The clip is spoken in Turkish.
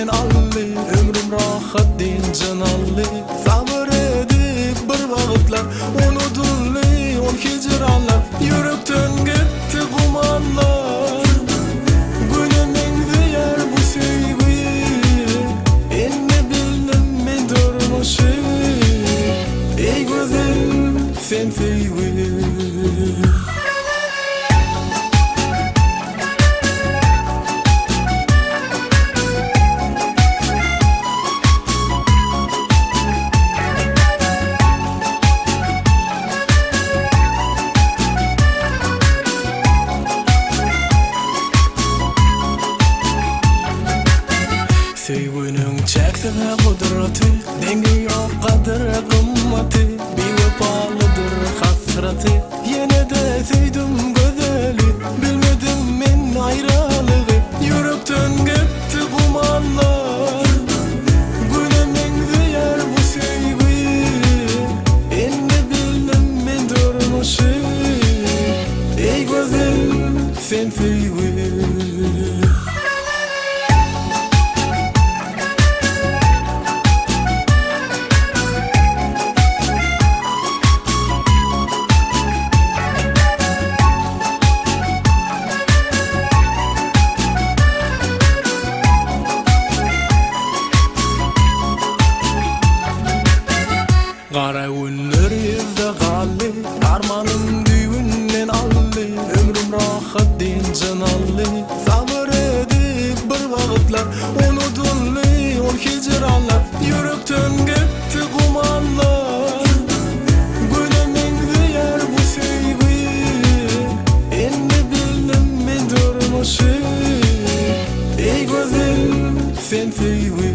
düğünden allı, ömrüm rahat din canallı. Sabır edip bir vakitler unutulli ol hicranlar. Yürekten gitti kumanlar, gülümün diyar bu sevgi. Enne bildim mi durmuşu, ey güzel sen sevgi. Sevginin çektiği kudreti, dengi yok kadir kımmeti. Bir vefalıdır hasreti, yine de sevdim güzeli. Bilmedim men ayrılığı, yürekten gitti kumanlar. Gülümün diyar bu sevgi, enne bildim men durmuşu, ey güzel sen sevgi. Qara günler yüzde qalli, armanım düğünden allı. Ömrüm rahat din canallı. Sabır edip bir vakitler unutulli ol hicranlar. Yürekten gitti kumanlar, gülümün diyar bu sevgi. Enne bildim mi durmuşu, ey güzel sen sevgi.